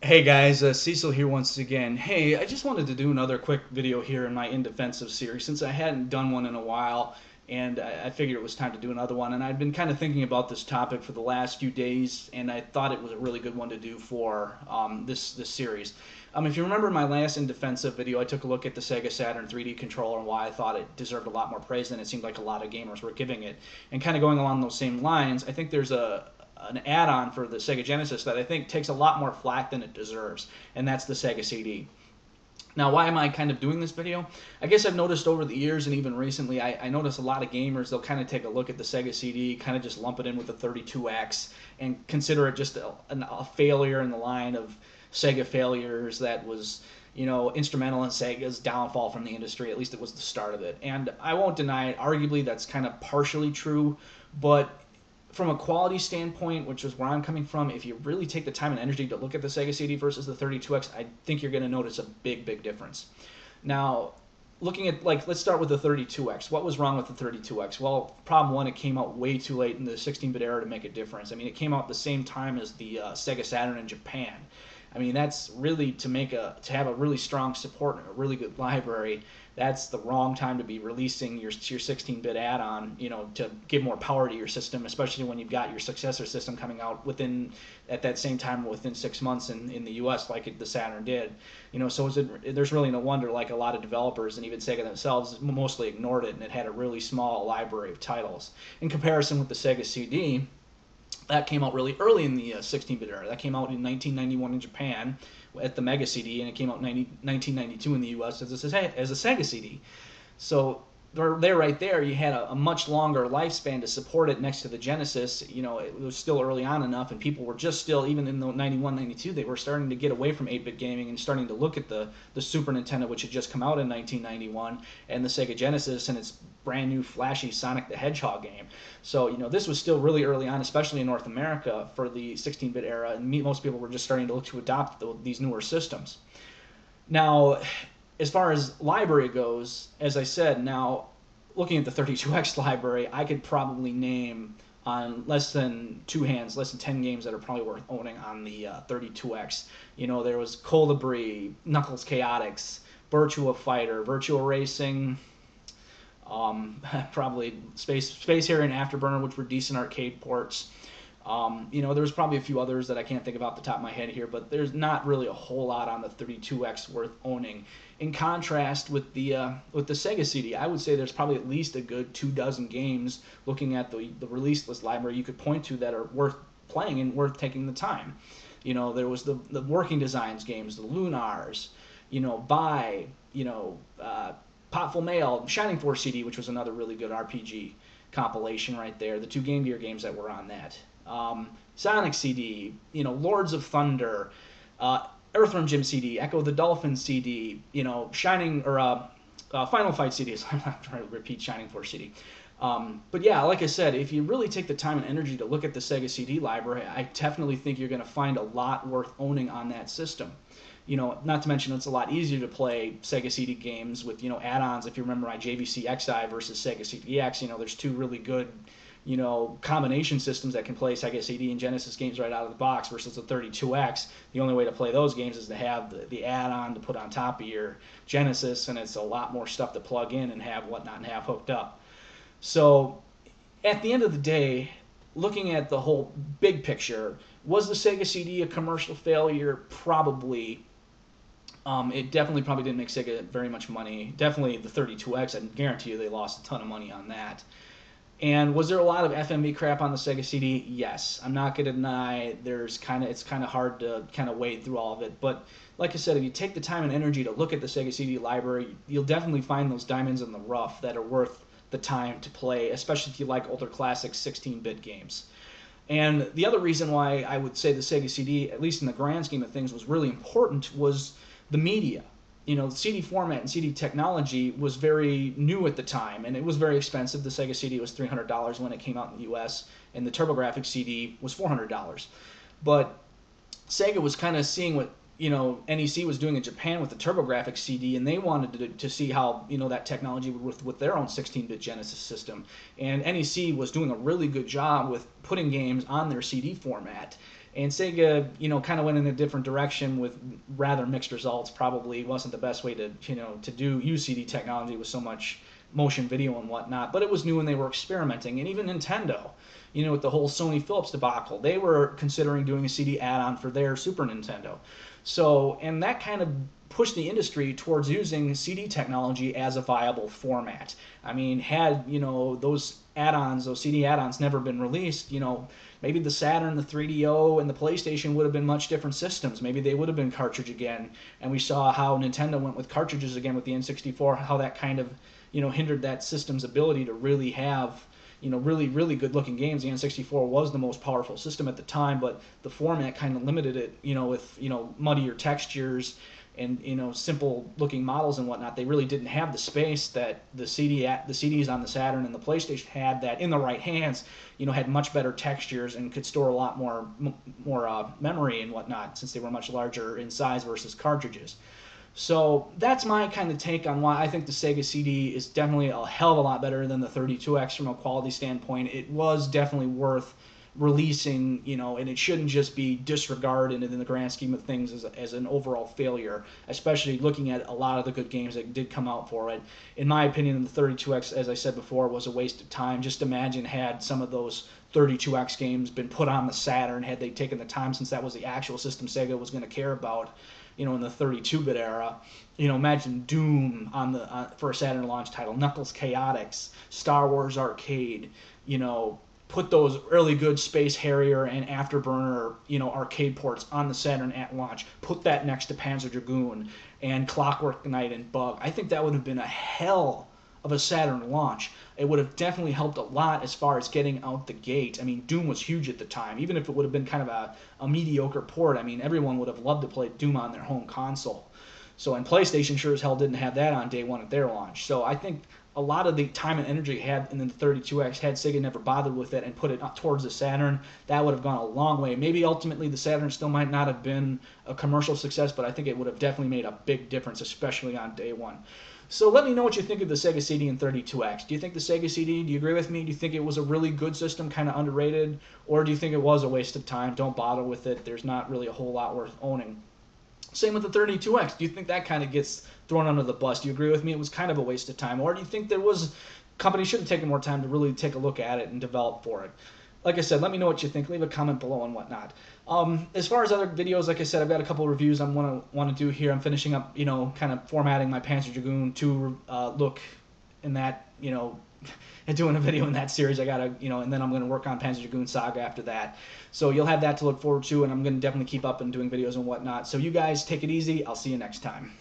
Hey guys, Cecil here once again. Hey, I just wanted to do another quick video here in my In Defensive series since I hadn't done one in a while, and I figured it was time to do another one. And I'd been kind of thinking about this topic for the last few days, and I thought it was a really good one to do for this series. If you remember my last In Defensive video, I took a look at the Sega Saturn 3D controller and why I thought it deserved a lot more praise than it seemed like a lot of gamers were giving it. And kind of going along those same lines, I think there's an add-on for the Sega Genesis that I think takes a lot more flack than it deserves, and that's the Sega CD. Now, why am I kind of doing this video? I guess I've noticed over the years and even recently, I notice a lot of gamers, they'll kind of take a look at the Sega CD, kind of just lump it in with the 32X, and consider it just a failure in the line of Sega failures that was, instrumental in Sega's downfall from the industry. At least it was the start of it. And I won't deny it. Arguably, that's kind of partially true, but from a quality standpoint, which is where I'm coming from, if you really take the time and energy to look at the Sega CD versus the 32X, I think you're going to notice a big difference. Now, looking at, let's start with the 32X. What was wrong with the 32X? Well, problem one, it came out way too late in the 16-bit era to make a difference. I mean, it came out at the same time as the Sega Saturn in Japan. I mean, that's really to have a really strong support and a really good library. That's the wrong time to be releasing your 16-bit add-on, to give more power to your system, especially when you've got your successor system coming out at that same time within 6 months in the U.S. like the Saturn did. So there's really no wonder like a lot of developers and even Sega themselves mostly ignored it, and it had a really small library of titles. In comparison with the Sega CD, that came out really early in the 16-bit era. That came out in 1991 in Japan at the Mega CD, and it came out in 1992 in the U.S. as a Sega CD. So right there, you had a much longer lifespan to support it next to the Genesis. It was still early on enough, and people were just still, even in the 91, 92, they were starting to get away from 8-bit gaming and starting to look at the Super Nintendo, which had just come out in 1991, and the Sega Genesis and its brand new flashy Sonic the Hedgehog game. So, this was still really early on, especially in North America for the 16-bit era, and most people were just starting to look to adopt these newer systems. Now, as far as library goes, as I said, now looking at the 32X library, I could probably name on less than 10 games that are probably worth owning on the 32X. There was Colibri, Knuckles Chaotix, Virtua Fighter, Virtua Racing, probably Space Harrier and Afterburner, which were decent arcade ports. There was probably a few others that I can't think of off the top of my head here, but there's not really a whole lot on the 32X worth owning. In contrast with the Sega CD, I would say there's probably at least a good 24 games looking at the release list library you could point to that are worth playing and worth taking the time. There was the Working Designs games, the Lunars, Potful Mail, Shining Force CD, which was another really good RPG compilation right there. The two Game Gear games that were on that. Sonic CD, Lords of Thunder, Earthworm Jim CD, Echo the Dolphin CD, Final Fight CDs. I'm not trying to repeat Shining Force CD. But yeah, like I said, if you really take the time and energy to look at the Sega CD library, I definitely think you're going to find a lot worth owning on that system. Not to mention it's a lot easier to play Sega CD games with, add-ons. If you remember my JVC XI versus Sega CDX, there's two really good, combination systems that can play Sega CD and Genesis games right out of the box versus the 32X. The only way to play those games is to have the add-on to put on top of your Genesis, and it's a lot more stuff to plug in and have whatnot and have hooked up. So at the end of the day, looking at the whole big picture, was the Sega CD a commercial failure? Probably. It definitely probably didn't make Sega very much money. Definitely the 32X, I can guarantee you they lost a ton of money on that. And was there a lot of FMV crap on the Sega CD? Yes. I'm not going to deny it's kind of hard to kind of wade through all of it. But like I said, if you take the time and energy to look at the Sega CD library, you'll definitely find those diamonds in the rough that are worth the time to play, especially if you like older classic 16-bit games. And the other reason why I would say the Sega CD, at least in the grand scheme of things, was really important was the media. The CD format and CD technology was very new at the time, and it was very expensive. The Sega CD was $300 when it came out in the U.S., and the TurboGrafx CD was $400. But Sega was kind of seeing what NEC was doing in Japan with the TurboGrafx CD, and they wanted to see how that technology would work with their own 16-bit Genesis system. And NEC was doing a really good job with putting games on their CD format. And Sega, kind of went in a different direction with rather mixed results. Probably wasn't the best way to, to use CD technology with so much motion video and whatnot. But it was new and they were experimenting. And even Nintendo, with the whole Sony Philips debacle, they were considering doing a CD add-on for their Super Nintendo. So, and that kind of pushed the industry towards using CD technology as a viable format. I mean, had, those add-ons, those CD add-ons never been released, maybe the Saturn, the 3DO, and the PlayStation would have been much different systems. Maybe they would have been cartridge again. And we saw how Nintendo went with cartridges again with the N64, how that kind of, hindered that system's ability to really have, really, really good looking games. The N64 was the most powerful system at the time, but the format kind of limited it, with, muddier textures and, simple looking models and whatnot. They really didn't have the space that the CDs on the Saturn and the PlayStation had, that in the right hands, had much better textures and could store a lot more memory and whatnot, since they were much larger in size versus cartridges. So that's my kind of take on why I think the Sega CD is definitely a hell of a lot better than the 32X from a quality standpoint. It was definitely worth releasing, and it shouldn't just be disregarded in the grand scheme of things as an overall failure, especially looking at a lot of the good games that did come out for it. In my opinion, the 32X, as I said before, was a waste of time. Just imagine had some of those 32X games been put on the Saturn, had they taken the time, since that was the actual system Sega was going to care about, in the 32-bit era. Imagine Doom for a Saturn launch title, Knuckles Chaotix, Star Wars Arcade, put those really good Space Harrier and Afterburner, arcade ports on the Saturn at launch. Put that next to Panzer Dragoon and Clockwork Knight and Bug. I think that would have been a hell of a Saturn launch. It would have definitely helped a lot as far as getting out the gate. I mean, Doom was huge at the time. Even if it would have been kind of a mediocre port, I mean, everyone would have loved to play Doom on their home console. So, and PlayStation sure as hell didn't have that on day one at their launch. So I think a lot of the time and energy had in the 32X, had Sega never bothered with it and put it towards the Saturn, that would have gone a long way. Maybe ultimately the Saturn still might not have been a commercial success, but I think it would have definitely made a big difference, especially on day one. So let me know what you think of the Sega CD and 32X. Do you think the Sega CD, do you agree with me? Do you think it was a really good system, kind of underrated? Or do you think it was a waste of time? Don't bother with it. There's not really a whole lot worth owning. Same with the 32X. Do you think that kind of gets thrown under the bus? Do you agree with me? It was kind of a waste of time. Or do you think companies should have taken more time to really take a look at it and develop for it? Like I said, let me know what you think. Leave a comment below and whatnot. As far as other videos, like I said, I've got a couple of reviews I want to do here. I'm finishing up, kind of formatting my Panzer Dragoon 2 look in that, and doing a video in that series. I got to, and then I'm going to work on Panzer Dragoon Saga after that. So you'll have that to look forward to, and I'm going to definitely keep up and doing videos and whatnot. So you guys take it easy. I'll see you next time.